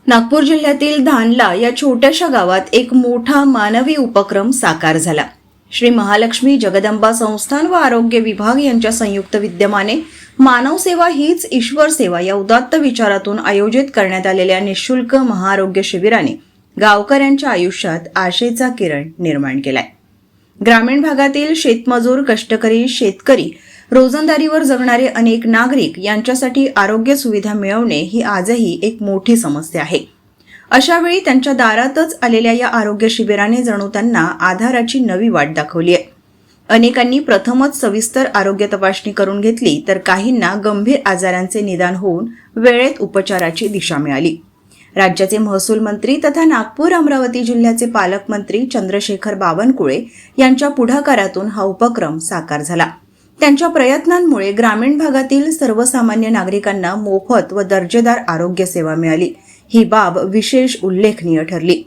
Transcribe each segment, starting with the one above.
नागपूर जिल्ह्यातील धानला या छोट्याशा गावात एक मोठा मानवी उपक्रम साकार झाला। श्री महालक्ष्मी जगदंबा संस्थान व आरोग्य विभाग यांच्या संयुक्त विद्यमाने मानव सेवा हीच ईश्वर सेवा या उदात्त विचारातून आयोजित करण्यात आलेल्या निःशुल्क महाआरोग्य शिबिराने गावकऱ्यांच्या आयुष्यात आशेचा किरण निर्माण केलाय। ग्रामीण भागातील शेतमजूर, कष्टकरी, शेतकरी, रोजंदारीवर जगणारे अनेक नागरिक यांच्यासाठी आरोग्य सुविधा मिळवणे ही आजही एक मोठी समस्या आहे। अशा वेळी त्यांच्या दारातच आलेल्या या आरोग्य शिबिराने जणू त्यांना आधाराची नवी वाट दाखवली आहे। अनेकांनी प्रथमच सविस्तर आरोग्य तपासणी करून घेतली, तर काहींना गंभीर आजारांचे निदान होऊन वेळेत उपचाराची दिशा मिळाली। राज्याचे महसूल मंत्री तथा नागपूर अमरावती जिल्ह्याचे पालकमंत्री चंद्रशेखर बावनकुळे यांच्या पुढाकारातून हा उपक्रम साकार झाला। त्यांच्या प्रयत्नांमुळे ग्रामीण भागातील सर्वसामान्य नागरिकांना मोफत व दर्जेदार आरोग्य सेवा मिळाली। ही बाब विशेष उल्लेखनीय ठरली।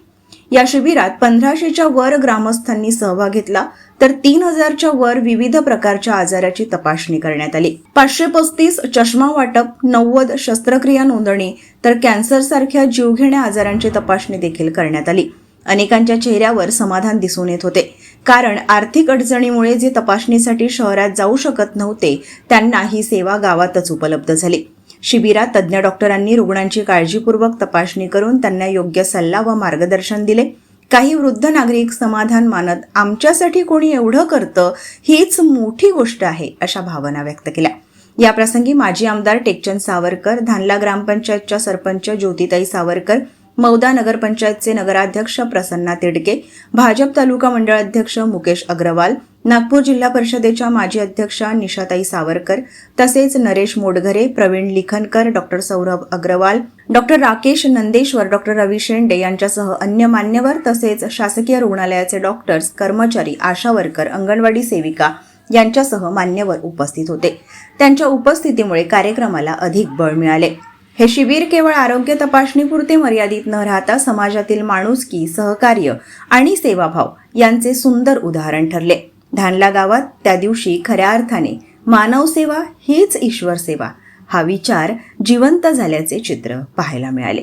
या शिबिरात 1500च्या वर ग्रामस्थांनी सहभाग घेतला, तर 3000च्या वर विविध प्रकारच्या आजाराची तपासणी करण्यात आली। 535 चष्मा वाटप, 90 शस्त्रक्रिया नोंदणी, तर कॅन्सरसारख्या जीवघेण्या आजारांची तपासणी देखील करण्यात आली। अनेकांच्या चेहऱ्यावर समाधान दिसून येत होते, कारण आर्थिक अडचणीमुळे जे तपासणीसाठी शहरात जाऊ शकत नव्हते त्यांना ही सेवा गावातच उपलब्ध झाली। शिबिरात तज्ज्ञ डॉक्टरांनी रुग्णांची काळजीपूर्वक तपासणी करून त्यांना योग्य सल्ला व मार्गदर्शन दिले। काही वृद्ध नागरिक समाधान मानत आमच्यासाठी कोणी एवढं करतं हीच मोठी गोष्ट आहे अशा भावना व्यक्त केल्या। या प्रसंगी माजी आमदार टेकचंद सावरकर, धानला ग्रामपंचायतच्या सरपंच ज्योतिताई सावरकर, मौदा नगरपंचायतचे नगराध्यक्ष प्रसन्ना तिडके, भाजप तालुका मंडळ अध्यक्ष मुकेश अग्रवाल, नागपूर जिल्हा परिषदेच्या माजी अध्यक्षा निशाताई सावरकर, तसेच Naresh Modghare, Praveen Likhankar, doctor Saurabh Agrawal, doctor Rakesh Nandeshwar, doctor Ravi Shende यांच्यासह अन्य मान्यवर, तसेच शासकीय रुग्णालयाचे डॉक्टर्स, कर्मचारी, आशा वर्कर, अंगणवाडी सेविका यांच्यासह मान्यवर उपस्थित होते। त्यांच्या उपस्थितीमुळे कार्यक्रमाला अधिक बळ मिळाले। हे शिबिर केवळ आरोग्य तपासणीपुरते मर्यादित न राहता समाजातील माणुसकी, सहकार्य आणि सेवाभाव यांचे सुंदर उदाहरण ठरले। धानला गावात त्या दिवशी खऱ्या अर्थाने मानव सेवा हीच ईश्वर सेवा हा विचार जिवंत झाल्याचे चित्र पाहायला मिळाले।